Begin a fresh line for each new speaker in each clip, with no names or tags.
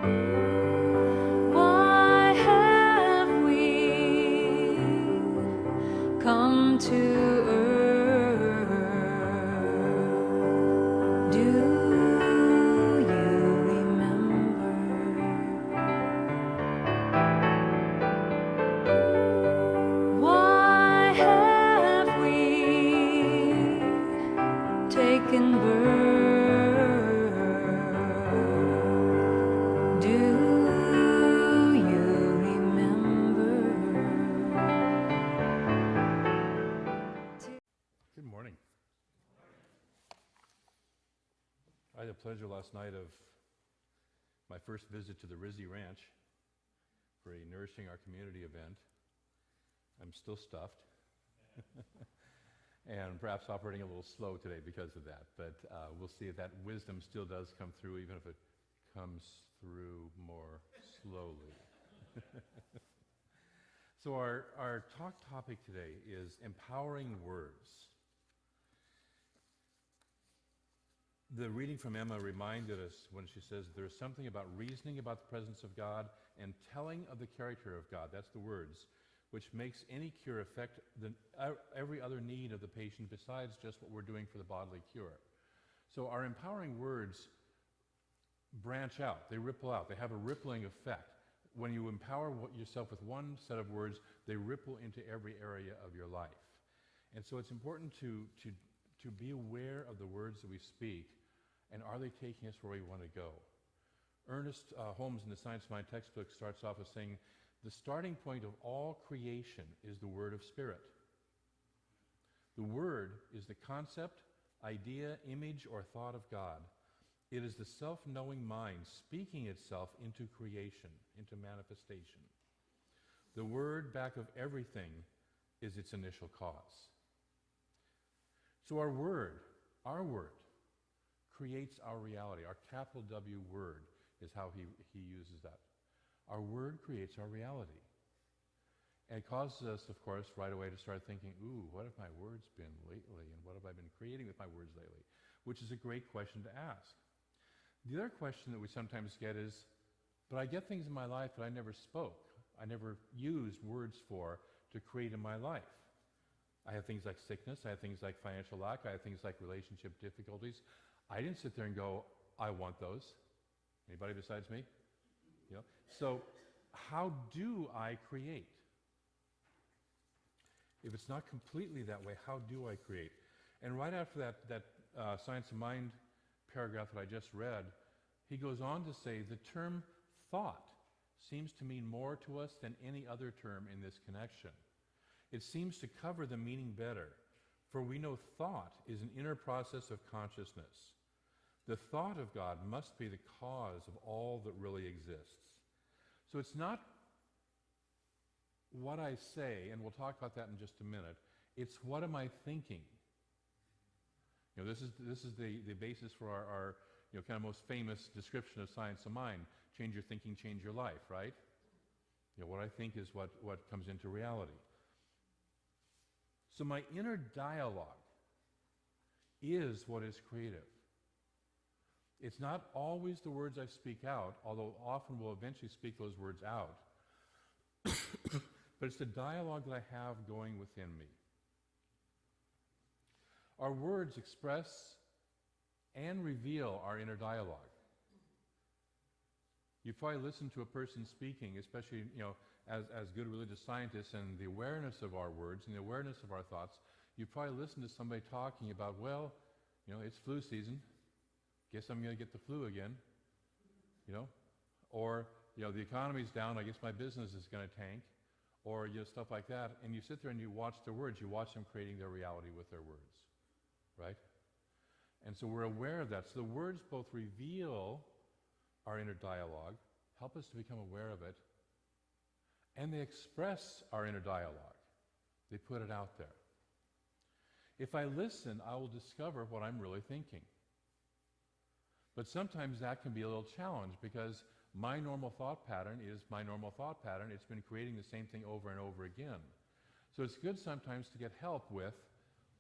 Why have we come to earth? Do you remember? Why have we taken birth? Do you remember?
Good morning. I had the pleasure last night of my first visit to the Rizzi Ranch for a Nourishing Our Community event. I'm still stuffed and perhaps operating a little slow today because of that, but we'll see if that wisdom still does come through, even if it comes through more slowly. So our talk topic today is empowering words. The reading from Emma reminded us when she says there's something about reasoning about the presence of God and telling of the character of God, that's the words, which makes any cure affect every other need of the patient besides just what we're doing for the bodily cure. So our empowering words branch out, they ripple out, they have a rippling effect. When you empower yourself with one set of words, they ripple into every area of your life. And so it's important to be aware of the words that we speak, and are they taking us where we want to go? Ernest Holmes in the Science of Mind textbook starts off as saying, the starting point of all creation is the word of spirit. The word is the concept, idea, image, or thought of God. It is the self-knowing mind speaking itself into creation, into manifestation. The word back of everything is its initial cause. So our word creates our reality. Our capital W word is how he uses that. Our word creates our reality. And it causes us, of course, right away to start thinking, ooh, what have my words been lately? And what have I been creating with my words lately? Which is a great question to ask. The other question that we sometimes get is, but I get things in my life that I never spoke. I never used words for to create in my life. I have things like sickness, I have things like financial lack, I have things like relationship difficulties. I didn't sit there and go, I want those. Anybody besides me? You know? So how do I create? If it's not completely that way, how do I create? And right after that Science of Mind paragraph that I just read, he goes on to say the term thought seems to mean more to us than any other term in this connection. It seems to cover the meaning better, for we know thought is an inner process of consciousness. The thought of God must be the cause of all that really exists. So it's not what I say, and we'll talk about that in just a minute, it's what am I thinking? You know, this is the basis for our kind of most famous description of Science of Mind. Change your thinking, change your life, right? You know, what I think is what comes into reality. So my inner dialogue is what is creative. It's not always the words I speak out, although often we'll eventually speak those words out. But it's the dialogue that I have going within me. Our words express and reveal our inner dialogue. You probably listen to a person speaking, especially as good religious scientists, and the awareness of our words and the awareness of our thoughts. You probably listen to somebody talking about, well, it's flu season. Guess I'm going to get the flu again. Or the economy's down. I guess my business is going to tank. Or stuff like that. And you sit there and you watch their words. You watch them creating their reality with their words, right? And so we're aware of that. So the words both reveal our inner dialogue, help us to become aware of it, and they express our inner dialogue. They put it out there. If I listen, I will discover what I'm really thinking. But sometimes that can be a little challenge because my normal thought pattern is my normal thought pattern. It's been creating the same thing over and over again. So it's good sometimes to get help with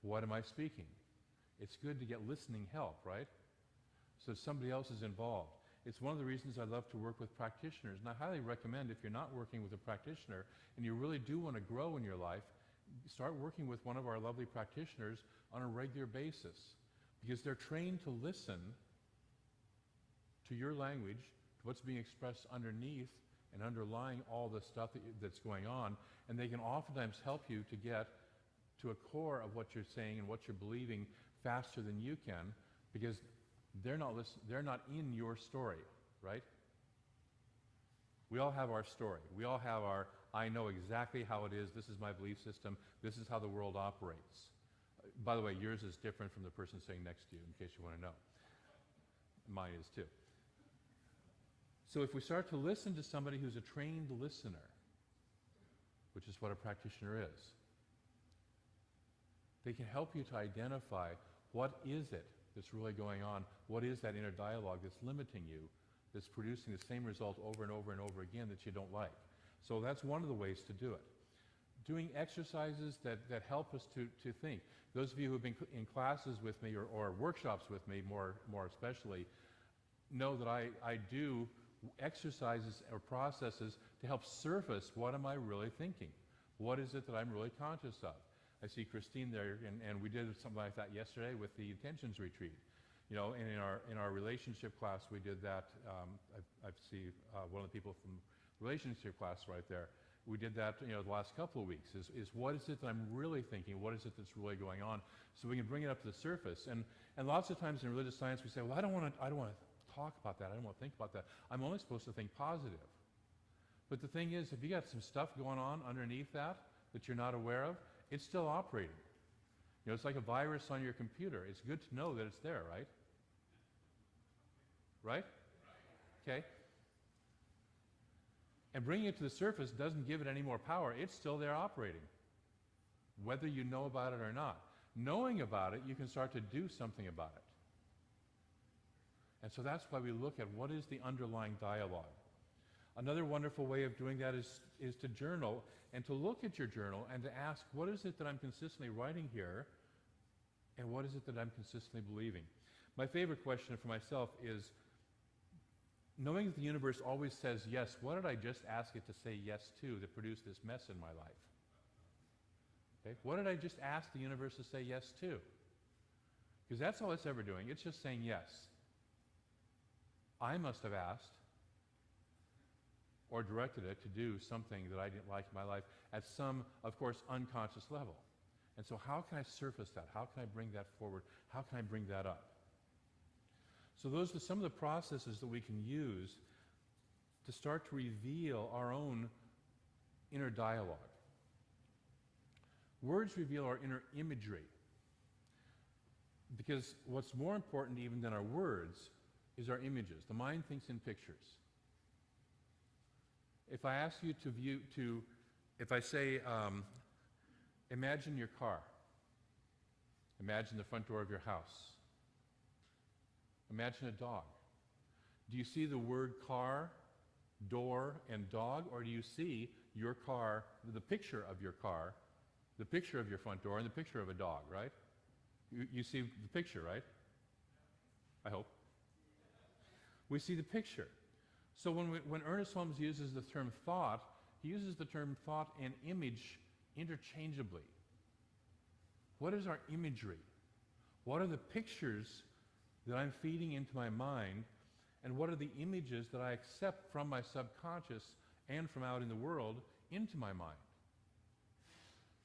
what am I speaking? It's good to get listening help, right? So somebody else is involved. It's one of the reasons I love to work with practitioners. And I highly recommend, if you're not working with a practitioner and you really do want to grow in your life, start working with one of our lovely practitioners on a regular basis, because they're trained to listen to your language, to what's being expressed underneath and underlying all the stuff that's going on, and they can oftentimes help you to get to a core of what you're saying and what you're believing faster than you can, because they're not in your story, right? We all have our story. We all have our, I know exactly how it is, this is my belief system, this is how the world operates. By the way, yours is different from the person sitting next to you, in case you want to know. Mine is too. So if we start to listen to somebody who's a trained listener, which is what a practitioner is, they can help you to identify what is it that's really going on, what is that inner dialogue that's limiting you, that's producing the same result over and over and over again that you don't like. So that's one of the ways to do it. Doing exercises that help us to think. Those of you who have been in classes with me or workshops with me more especially know that I do exercises or processes to help surface what am I really thinking? What is it that I'm really conscious of? I see Christine there, and we did something like that yesterday with the intentions retreat. You know, and in our relationship class, we did that. I see one of the people from relationship class right there. We did that, you know, the last couple of weeks. Is what is it that I'm really thinking? What is it that's really going on? So we can bring it up to the surface. And lots of times in religious science, we say, well, I don't want to talk about that. I don't want to think about that. I'm only supposed to think positive. But the thing is, if you got some stuff going on underneath that you're not aware of, it's still operating. You know, it's like a virus on your computer. It's good to know that it's there, right? Right? Okay. And bringing it to the surface doesn't give it any more power. It's still there operating, whether you know about it or not. Knowing about it, you can start to do something about it. And so that's why we look at what is the underlying dialogue. Another wonderful way of doing that is to journal and to look at your journal and to ask, what is it that I'm consistently writing here, and what is it that I'm consistently believing? My favorite question for myself is, knowing that the universe always says yes, what did I just ask it to say yes to that produced this mess in my life? Okay? What did I just ask the universe to say yes to? Because that's all it's ever doing. It's just saying yes. I must have asked or directed it to do something that I didn't like in my life at some, of course, unconscious level. And so how can I surface that? How can I bring that forward? How can I bring that up? So those are some of the processes that we can use to start to reveal our own inner dialogue. Words reveal our inner imagery, because what's more important even than our words is our images. The mind thinks in pictures. If I ask you if I say, imagine your car. Imagine the front door of your house. Imagine a dog. Do you see the word car, door, and dog, or do you see your car, the picture of your car, the picture of your front door, and the picture of a dog, right? You see the picture, right? I hope. We see the picture. So when Ernest Holmes uses the term thought, he uses the term thought and image interchangeably. What is our imagery? What are the pictures that I'm feeding into my mind, and what are the images that I accept from my subconscious and from out in the world into my mind?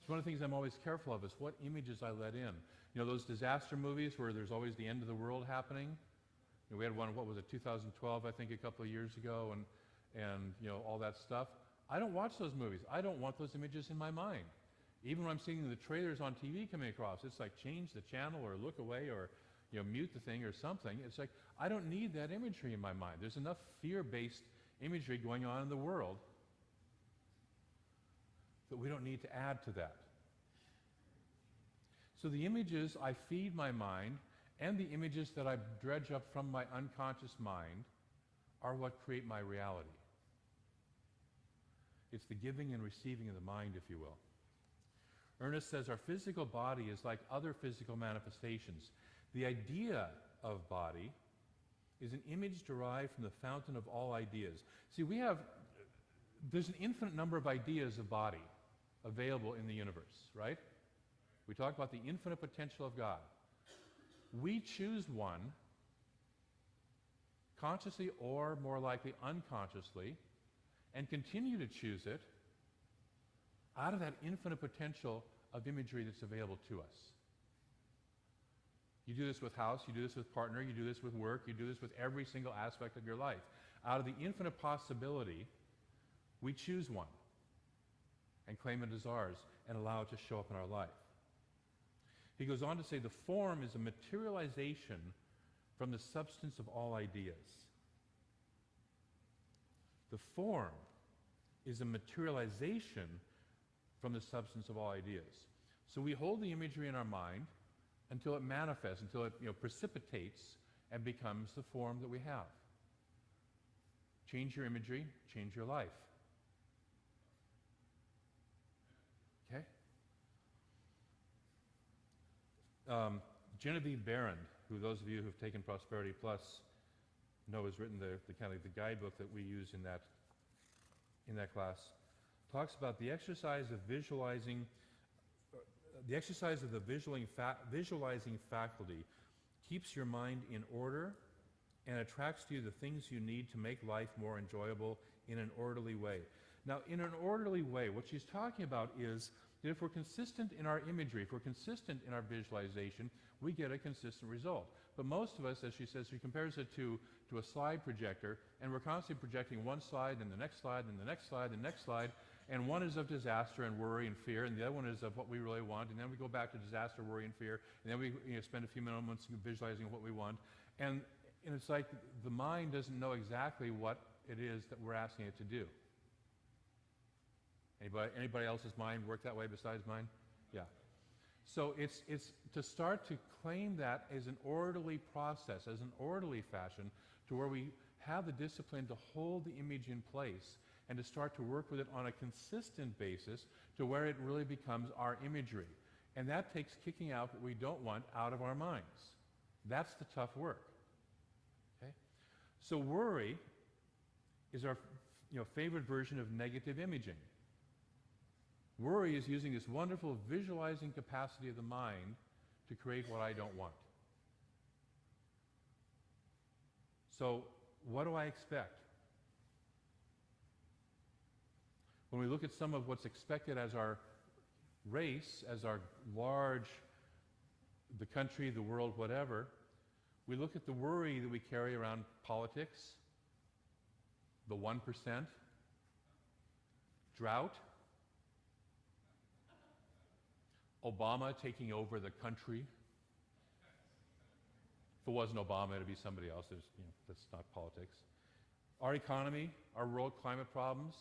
It's one of the things I'm always careful of is what images I let in. You know, those disaster movies where there's always the end of the world happening? You know, we had one, what was it, 2012, I think, a couple of years ago, and you know, all that stuff. I don't watch those movies. I don't want those images in my mind. Even when I'm seeing the trailers on TV coming across, it's like change the channel or look away or, you know, mute the thing or something. It's like, I don't need that imagery in my mind. There's enough fear-based imagery going on in the world that we don't need to add to that. So the images I feed my mind and the images that I dredge up from my unconscious mind are what create my reality. It's the giving and receiving of the mind, if you will. Ernest says our physical body is like other physical manifestations. The idea of body is an image derived from the fountain of all ideas. See, there's an infinite number of ideas of body available in the universe, right? We talk about the infinite potential of God. We choose one, consciously or more likely unconsciously, and continue to choose it out of that infinite potential of imagery that's available to us. You do this with house, you do this with partner, you do this with work, you do this with every single aspect of your life. Out of the infinite possibility, we choose one and claim it as ours and allow it to show up in our life. He goes on to say the form is a materialization from the substance of all ideas. The form is a materialization from the substance of all ideas. So we hold the imagery in our mind until it manifests, until it precipitates and becomes the form that we have. Change your imagery, change your life. Okay? Genevieve Barron, who those of you who've taken Prosperity Plus know has written the kind of the guidebook that we use in that class, talks about the exercise of visualizing. The exercise of the visualizing faculty keeps your mind in order and attracts to you the things you need to make life more enjoyable in an orderly way. Now, in an orderly way, what she's talking about is that if we're consistent in our imagery, if we're consistent in our visualization, we get a consistent result. But most of us, as she says, she compares it to a slide projector, and we're constantly projecting one slide, and the next slide, and the next slide, and the next slide, and one is of disaster and worry and fear, and the other one is of what we really want, and then we go back to disaster, worry, and fear, and then we spend a few moments visualizing what we want, and it's like the mind doesn't know exactly what it is that we're asking it to do. Anybody else's mind work that way besides mine? Yeah. So it's to start to claim that as an orderly process, as an orderly fashion, to where we have the discipline to hold the image in place and to start to work with it on a consistent basis to where it really becomes our imagery. And that takes kicking out what we don't want out of our minds. That's the tough work. Okay? So worry is our favorite version of negative imaging. Worry is using this wonderful visualizing capacity of the mind to create what I don't want. So what do I expect? When we look at some of what's expected as our race, as our the country, the world, whatever, we look at the worry that we carry around politics, the 1%, drought, Obama taking over the country. If it wasn't Obama, it'd be somebody else. That's not politics. Our economy, our world climate problems.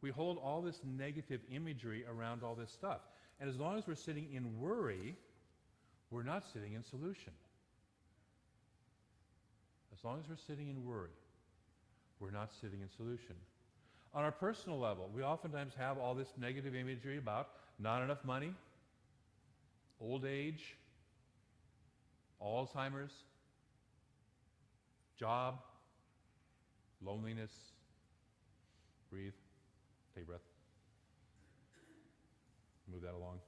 We hold all this negative imagery around all this stuff. And as long as we're sitting in worry, we're not sitting in solution. As long as we're sitting in worry, we're not sitting in solution. On our personal level, we oftentimes have all this negative imagery about not enough money, old age, Alzheimer's, job, loneliness. Breathe. Take a breath. Move that along.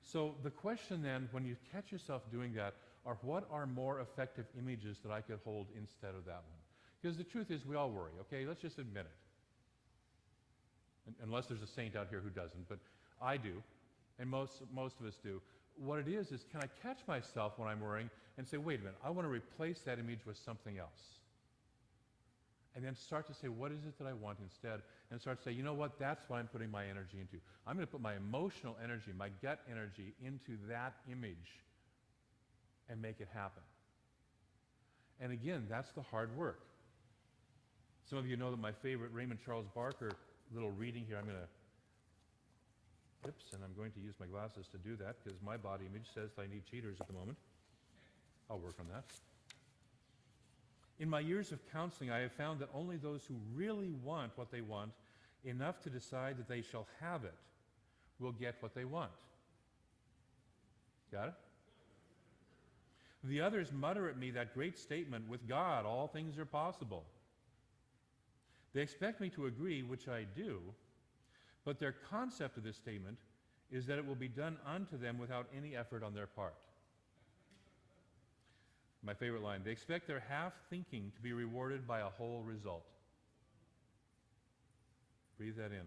So the question then, when you catch yourself doing that, are what are more effective images that I could hold instead of that one? Because the truth is we all worry, okay? Let's just admit it. Unless there's a saint out here who doesn't, but I do, and most of us do. What it is can I catch myself when I'm worrying and say, wait a minute, I want to replace that image with something else. And then start to say, what is it that I want instead? And start to say, you know what, that's what I'm putting my energy into. I'm going to put my emotional energy, my gut energy into that image and make it happen. And again, that's the hard work. Some of you know that my favorite Raymond Charles Barker little reading here, I'm going to use my glasses to do that because my body image says I need cheaters at the moment. I'll work on that. In my years of counseling, I have found that only those who really want what they want enough to decide that they shall have it will get what they want. Got it? The others mutter at me that great statement, with God all things are possible. They expect me to agree, which I do, but their concept of this statement is that it will be done unto them without any effort on their part. My favorite line, they expect their half-thinking to be rewarded by a whole result. Breathe that in.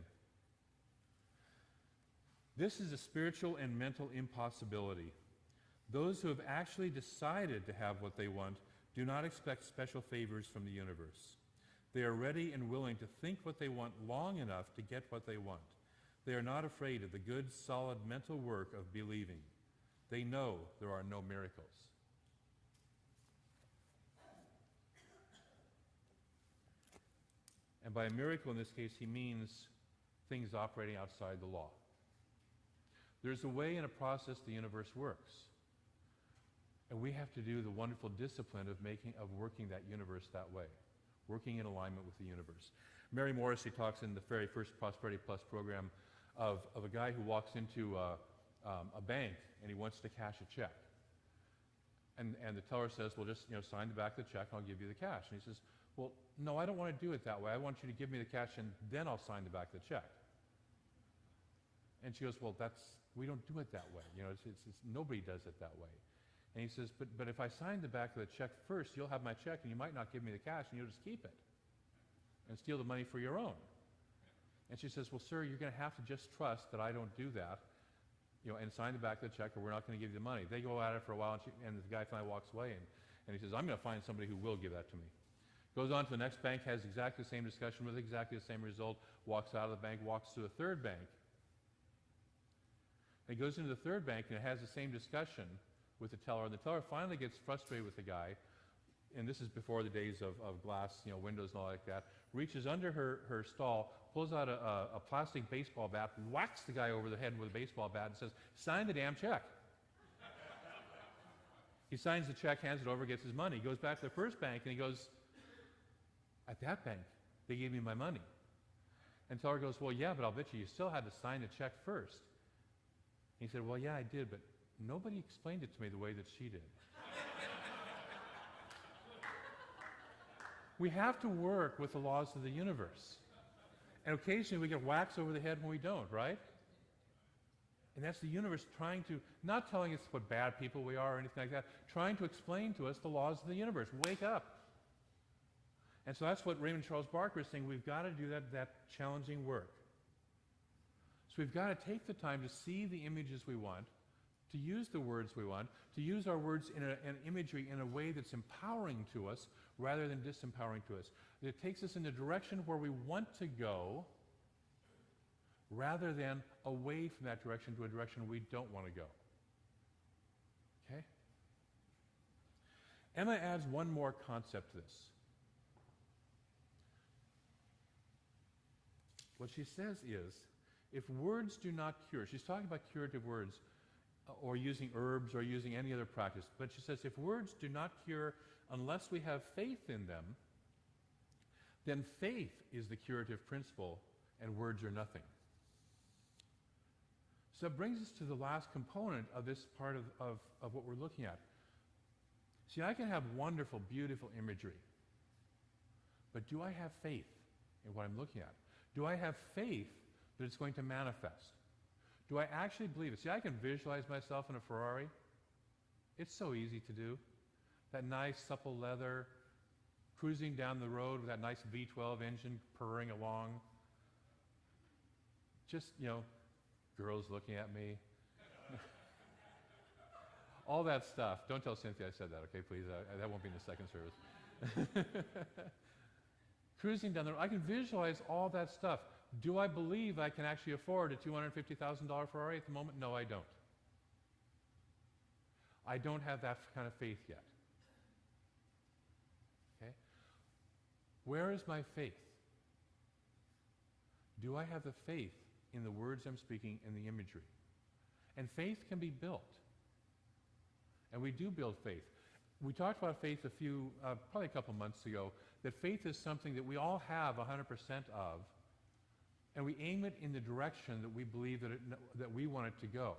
This is a spiritual and mental impossibility. Those who have actually decided to have what they want do not expect special favors from the universe. They are ready and willing to think what they want long enough to get what they want. They are not afraid of the good, solid mental work of believing. They know there are no miracles. And by a miracle in this case, he means things operating outside the law. There's a way and a process the universe works. And we have to do the wonderful discipline of working that universe that way, working in alignment with the universe. Mary Morrissey talks in the very first Prosperity Plus program of a guy who walks into a bank and he wants to cash a check. And the teller says, well, just sign the back of the check and I'll give you the cash. And he says, well, no, I don't want to do it that way. I want you to give me the cash and then I'll sign the back of the check. And she goes, well, we don't do it that way. Nobody does it that way. And he says, but if I sign the back of the check first, you'll have my check and you might not give me the cash and you'll just keep it and steal the money for your own. And she says, well, sir, you're going to have to just trust that I don't do that, and sign the back of the check or we're not going to give you the money. They go at it for a while and the guy finally walks away and he says, I'm going to find somebody who will give that to me. Goes on to the next bank, has exactly the same discussion with exactly the same result, walks out of the bank, walks to a third bank. And he goes into the third bank and it has the same discussion with the teller, and the teller finally gets frustrated with the guy, and this is before the days of glass windows and all like that, reaches under her stall, pulls out a plastic baseball bat, whacks the guy over the head with a baseball bat and says, sign the damn check. He signs the check, hands it over, gets his money. He goes back to the first bank and he goes, at that bank, they gave me my money. And the teller goes, well, yeah, but I'll bet you still had to sign the check first. He said, well, yeah, I did, but nobody explained it to me the way that she did. We have to work with the laws of the universe. And occasionally we get whacks over the head when we don't, right? And that's the universe trying to, not telling us what bad people we are or anything like that, trying to explain to us the laws of the universe. Wake up. And so that's what Raymond Charles Barker is saying. We've got to do that challenging work. So we've got to take the time to see the images we want, to use the words we want, to use our words in an imagery in a way that's empowering to us rather than disempowering to us. It takes us in the direction where we want to go rather than away from that direction to a direction we don't want to go. Okay? Emma adds one more concept to this. What she says is, if words do not cure, she's talking about curative words, or using herbs or using any other practice, but she says if words do not cure unless we have faith in them, then faith is the curative principle and words are nothing. So that brings us to the last component of this part of what we're looking at. See, I can have wonderful, beautiful imagery, but do I have faith in what I'm looking at? Do I have faith that it's going to manifest? Do I actually believe it? See, I can visualize myself in a Ferrari. It's so easy to do. That nice, supple leather, cruising down the road with that nice V12 engine purring along. Just, girls looking at me. All that stuff. Don't tell Cynthia I said that, okay, please? That won't be in the second service. Cruising down the road. I can visualize all that stuff. Do I believe I can actually afford a $250,000 Ferrari at the moment? No, I don't. I don't have that kind of faith yet. Okay? Where is my faith? Do I have the faith in the words I'm speaking and the imagery? And faith can be built. And we do build faith. We talked about faith probably a couple months ago, that faith is something that we all have 100% of, and we aim it in the direction that we believe that we want it to go.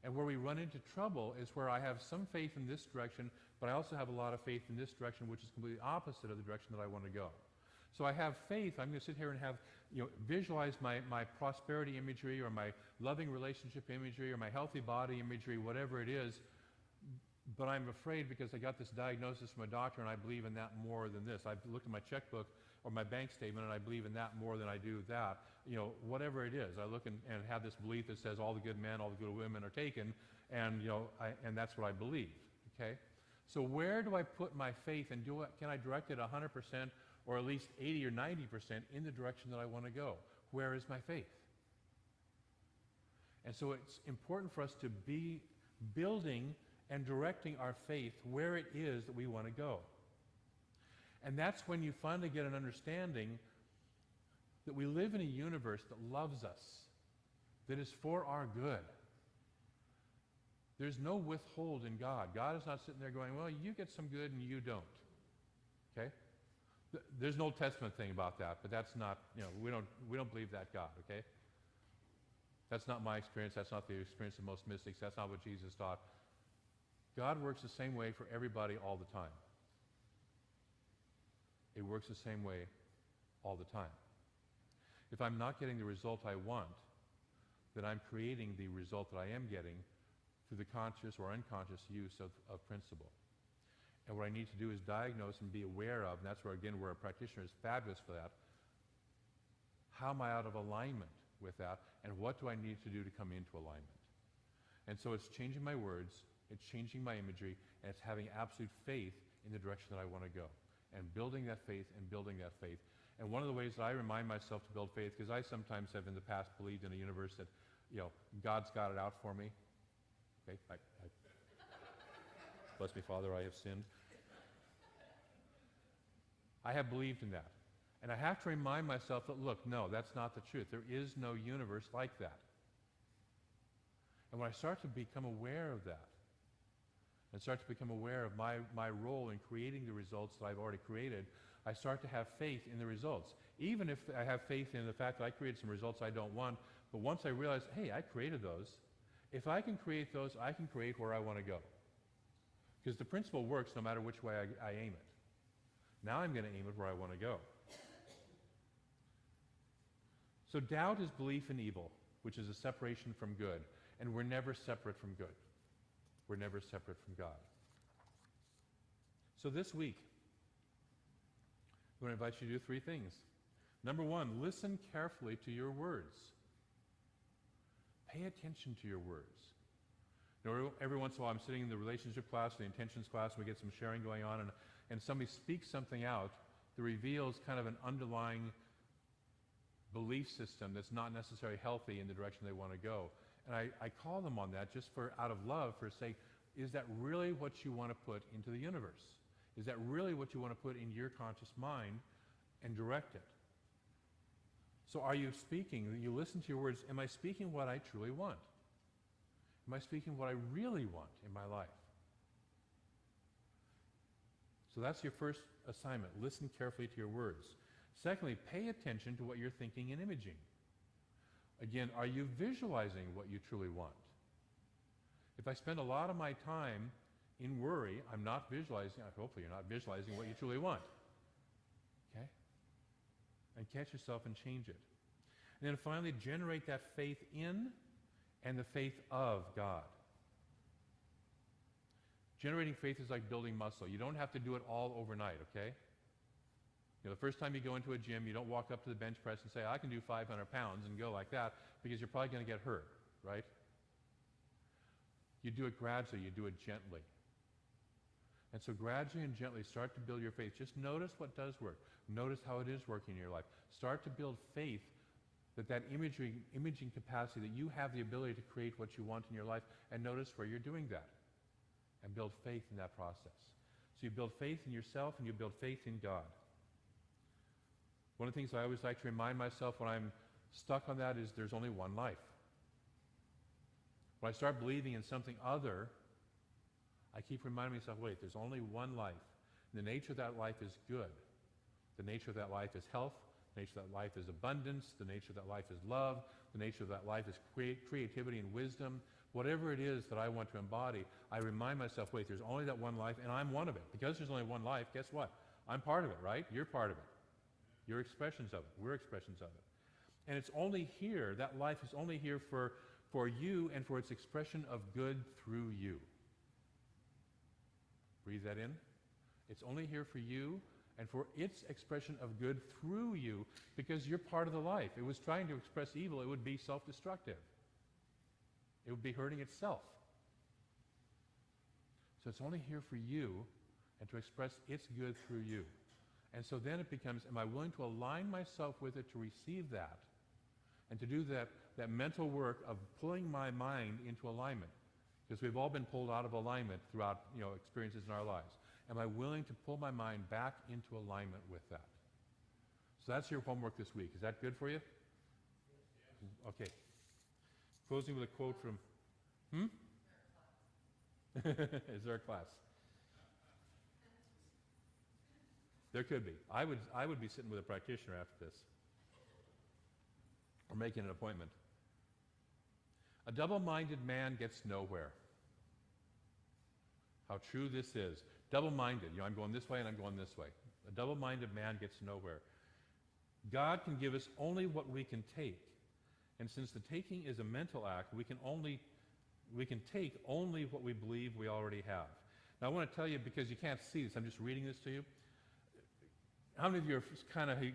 And where we run into trouble is where I have some faith in this direction, but I also have a lot of faith in this direction, which is completely opposite of the direction that I want to go. So I have faith. I'm going to sit here and have, visualize my prosperity imagery or my loving relationship imagery or my healthy body imagery, whatever it is. But I'm afraid because I got this diagnosis from a doctor and I believe in that more than this. I've looked at my checkbook or my bank statement and I believe in that more than I do that. Whatever it is, I look and have this belief that says all the good men, all the good women are taken, and and that's what I believe. Okay, so where do I put my faith, and can I direct it 100% or at least 80 or 90% in the direction that I want to go? Where is my faith? And so it's important for us to be building and directing our faith where it is that we want to go. And that's when you finally get an understanding that we live in a universe that loves us, that is for our good. There's no withhold in God. God is not sitting there going, well, you get some good and you don't. Okay? There's an Old Testament thing about that, but that's not, we don't believe that God, okay? That's not my experience. That's not the experience of most mystics. That's not what Jesus taught. God works the same way for everybody all the time. It works the same way all the time. If I'm not getting the result I want, then I'm creating the result that I am getting through the conscious or unconscious use of principle. And what I need to do is diagnose and be aware of, and that's where, again, where a practitioner is fabulous for that. How am I out of alignment with that, and what do I need to do to come into alignment? And so it's changing my words, it's changing my imagery, and it's having absolute faith in the direction that I want to go, and building that faith and building that faith. And one of the ways that I remind myself to build faith, because I sometimes have in the past believed in a universe that, God's got it out for me. Okay, bless me, Father, I have sinned. I have believed in that. And I have to remind myself that, look, no, that's not the truth. There is no universe like that. And when I start to become aware of that, and start to become aware of my role in creating the results that I've already created, I start to have faith in the results. Even if I have faith in the fact that I created some results I don't want, but once I realize, hey, I created those, if I can create those, I can create where I want to go. Because the principle works no matter which way I aim it. Now I'm going to aim it where I want to go. So doubt is belief in evil, which is a separation from good. And we're never separate from good. We're never separate from God. So this week, I'm going to invite you to do 3 things. Number 1, listen carefully to your words. Pay attention to your words. Every once in a while I'm sitting in the relationship class, the intentions class, and we get some sharing going on, and somebody speaks something out that reveals kind of an underlying belief system that's not necessarily healthy in the direction they want to go. And I call them on that just out of love, for say, is that really what you want to put into the universe? Is that really what you want to put in your conscious mind and direct it? So are you speaking, you listen to your words, am I speaking what I truly want? Am I speaking what I really want in my life? So that's your first assignment. Listen carefully to your words. Secondly, pay attention to what you're thinking and imaging. Again, are you visualizing what you truly want? If I spend a lot of my time in worry, I'm not visualizing, hopefully you're not visualizing what you truly want. Okay? And catch yourself and change it. And then finally, generate that faith in and the faith of God. Generating faith is like building muscle. You don't have to do it all overnight, okay? The first time you go into a gym, you don't walk up to the bench press and say, I can do 500 pounds and go like that, because you're probably going to get hurt, right? You do it gradually, you do it gently. And so gradually and gently start to build your faith. Just notice what does work. Notice how it is working in your life. Start to build faith that imaging capacity, that you have the ability to create what you want in your life, and notice where you're doing that. And build faith in that process. So you build faith in yourself and you build faith in God. One of the things I always like to remind myself when I'm stuck on that is there's only one life. When I start believing in something other, I keep reminding myself, wait, there's only one life. And the nature of that life is good. The nature of that life is health. The nature of that life is abundance. The nature of that life is love. The nature of that life is creativity and wisdom. Whatever it is that I want to embody, I remind myself, wait, there's only that one life, and I'm one of it. Because there's only one life, guess what? I'm part of it, right? You're part of it. You're expressions of it. We're expressions of it. And it's only here, that life is only here for you and for its expression of good through you. Breathe that in. It's only here for you and for its expression of good through you, because you're part of the life. It was trying to express evil, it would be self-destructive. It would be hurting itself. So it's only here for you and to express its good through you. And so then it becomes, am I willing to align myself with it to receive that? And to do that mental work of pulling my mind into alignment. Because we've all been pulled out of alignment throughout experiences in our lives. Am I willing to pull my mind back into alignment with that? So that's your homework this week. Is that good for you? Okay. Closing with a quote from, Is there a class? There could be. I would be sitting with a practitioner after this. Or making an appointment. A double-minded man gets nowhere. How true this is. Double-minded. I'm going this way and I'm going this way. A double-minded man gets nowhere. God can give us only what we can take. And since the taking is a mental act, we can take only what we believe we already have. Now I want to tell you, because you can't see this, I'm just reading this to you. How many of you are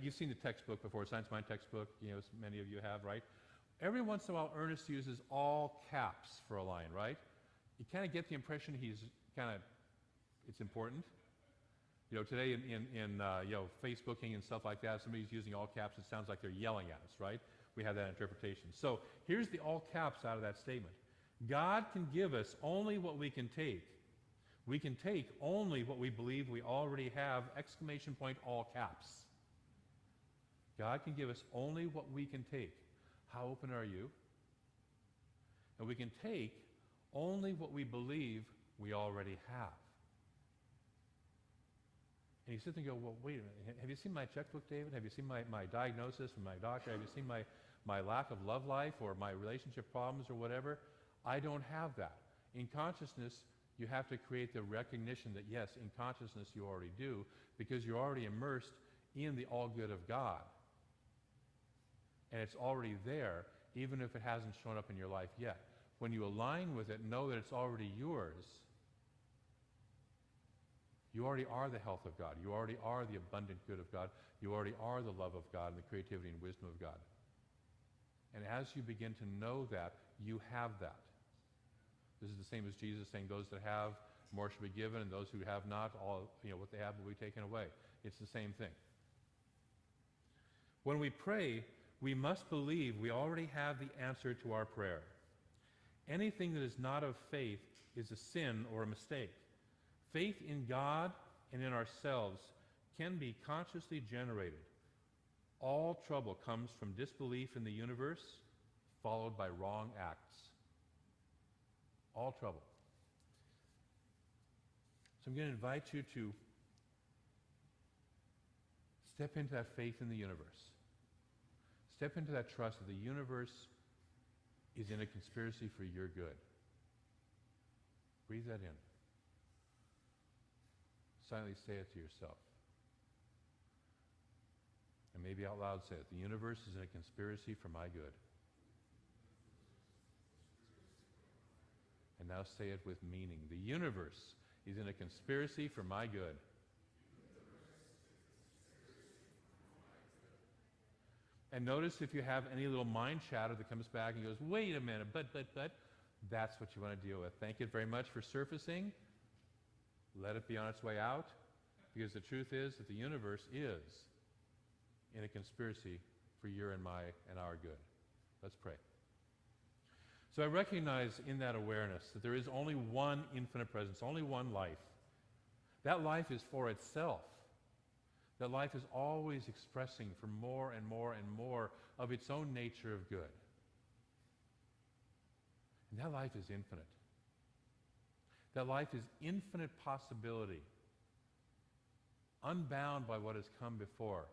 you've seen the textbook before, Science Mind textbook, many of you have, right? Every once in a while, Ernest uses all caps for a line, right? You kind of get the impression it's important. Today in Facebooking and stuff like that, somebody's using all caps, it sounds like they're yelling at us, right? We have that interpretation. So here's the all caps out of that statement. God can give us only what we can take. We can take only what we believe we already have, ! All caps. God can give us only what we can take. How open are you? And we can take only what we believe we already have. And you sit there and go, well, wait a minute. Have you seen my checkbook, David? Have you seen my diagnosis from my doctor? Have you seen my lack of love life or my relationship problems or whatever? I don't have that. In consciousness, you have to create the recognition that, yes, in consciousness you already do, because you're already immersed in the all good of God. And it's already there, even if it hasn't shown up in your life yet. When you align with it, know that it's already yours. You already are the health of God. You already are the abundant good of God. You already are the love of God and the creativity and wisdom of God. And as you begin to know that, you have that. This is the same as Jesus saying, those that have, more shall be given, and those who have not, all what they have will be taken away. It's the same thing. When we pray, we must believe we already have the answer to our prayer. Anything that is not of faith is a sin or a mistake. Faith in God and in ourselves can be consciously generated. All trouble comes from disbelief in the universe, followed by wrong acts. All trouble. So I'm going to invite you to step into that faith in the universe. Step into that trust that the universe is in a conspiracy for your good. Breathe that in. Silently say it to yourself. And maybe out loud say it. The universe is in a conspiracy for my good. And now say it with meaning. The universe is in a conspiracy for my good. And notice if you have any little mind chatter that comes back and goes, wait a minute, but, that's what you want to deal with. Thank you very much for surfacing. Let it be on its way out, because the truth is that the universe is in a conspiracy for your and my and our good. Let's pray. So I recognize in that awareness that there is only one infinite presence, only one life. That life is for itself. That life is always expressing for more and more and more of its own nature of good. And that life is infinite. That life is infinite possibility, unbound by what has come before.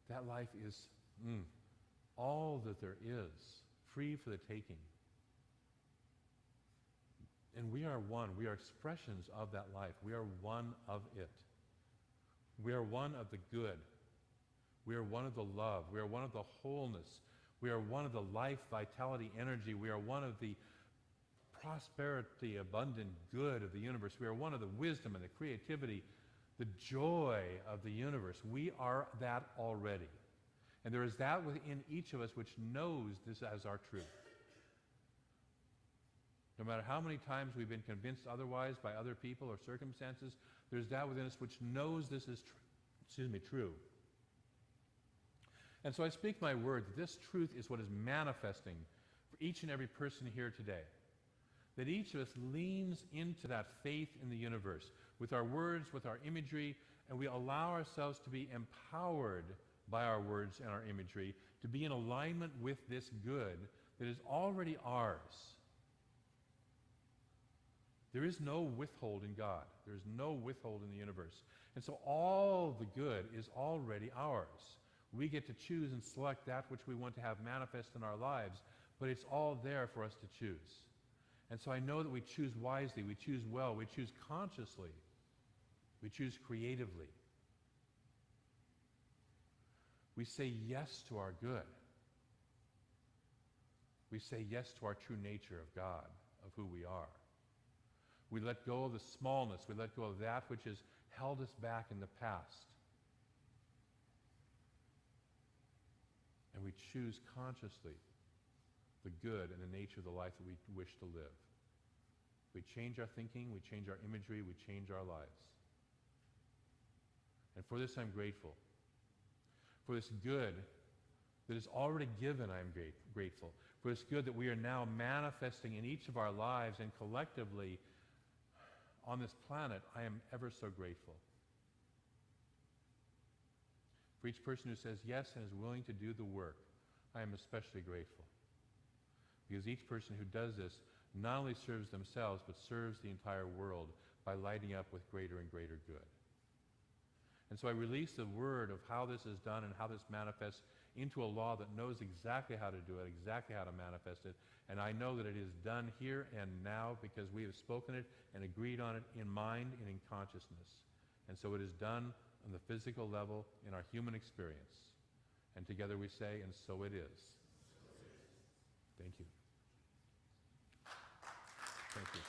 That life is all that there is, free for the taking. And we are one. We are expressions of that life. We are one of it. We are one of the good. We are one of the love. We are one of the wholeness. We are one of the life, vitality, energy. We are one of the prosperity, abundant good of the universe. We are one of the wisdom and the creativity, the joy of the universe. We are that already. And there is that within each of us which knows this as our truth. No matter how many times we've been convinced otherwise by other people or circumstances, there's that within us which knows this is true. And so I speak my word that this truth is what is manifesting for each and every person here today. That each of us leans into that faith in the universe with our words, with our imagery, and we allow ourselves to be empowered by our words and our imagery to be in alignment with this good that is already ours. There is no withhold in God. There is no withhold in the universe. And so all the good is already ours. We get to choose and select that which we want to have manifest in our lives, but it's all there for us to choose. And so I know that we choose wisely, we choose well, we choose consciously, we choose creatively. We say yes to our good. We say yes to our true nature of God, of who we are. We let go of the smallness. We let go of that which has held us back in the past. And we choose consciously the good and the nature of the life that we wish to live. We change our thinking, we change our imagery, we change our lives. And for this I'm grateful. For this good that is already given, I am grateful. For this good that we are now manifesting in each of our lives and collectively on this planet, I am ever so grateful. For each person who says yes and is willing to do the work, I am especially grateful. Because each person who does this not only serves themselves, but serves the entire world by lighting up with greater and greater good. And so I release the word of how this is done and how this manifests into a law that knows exactly how to do it, exactly how to manifest it. And I know that it is done here and now because we have spoken it and agreed on it in mind and in consciousness. And so it is done on the physical level in our human experience. And together we say, and so it is. Thank you. Thank you.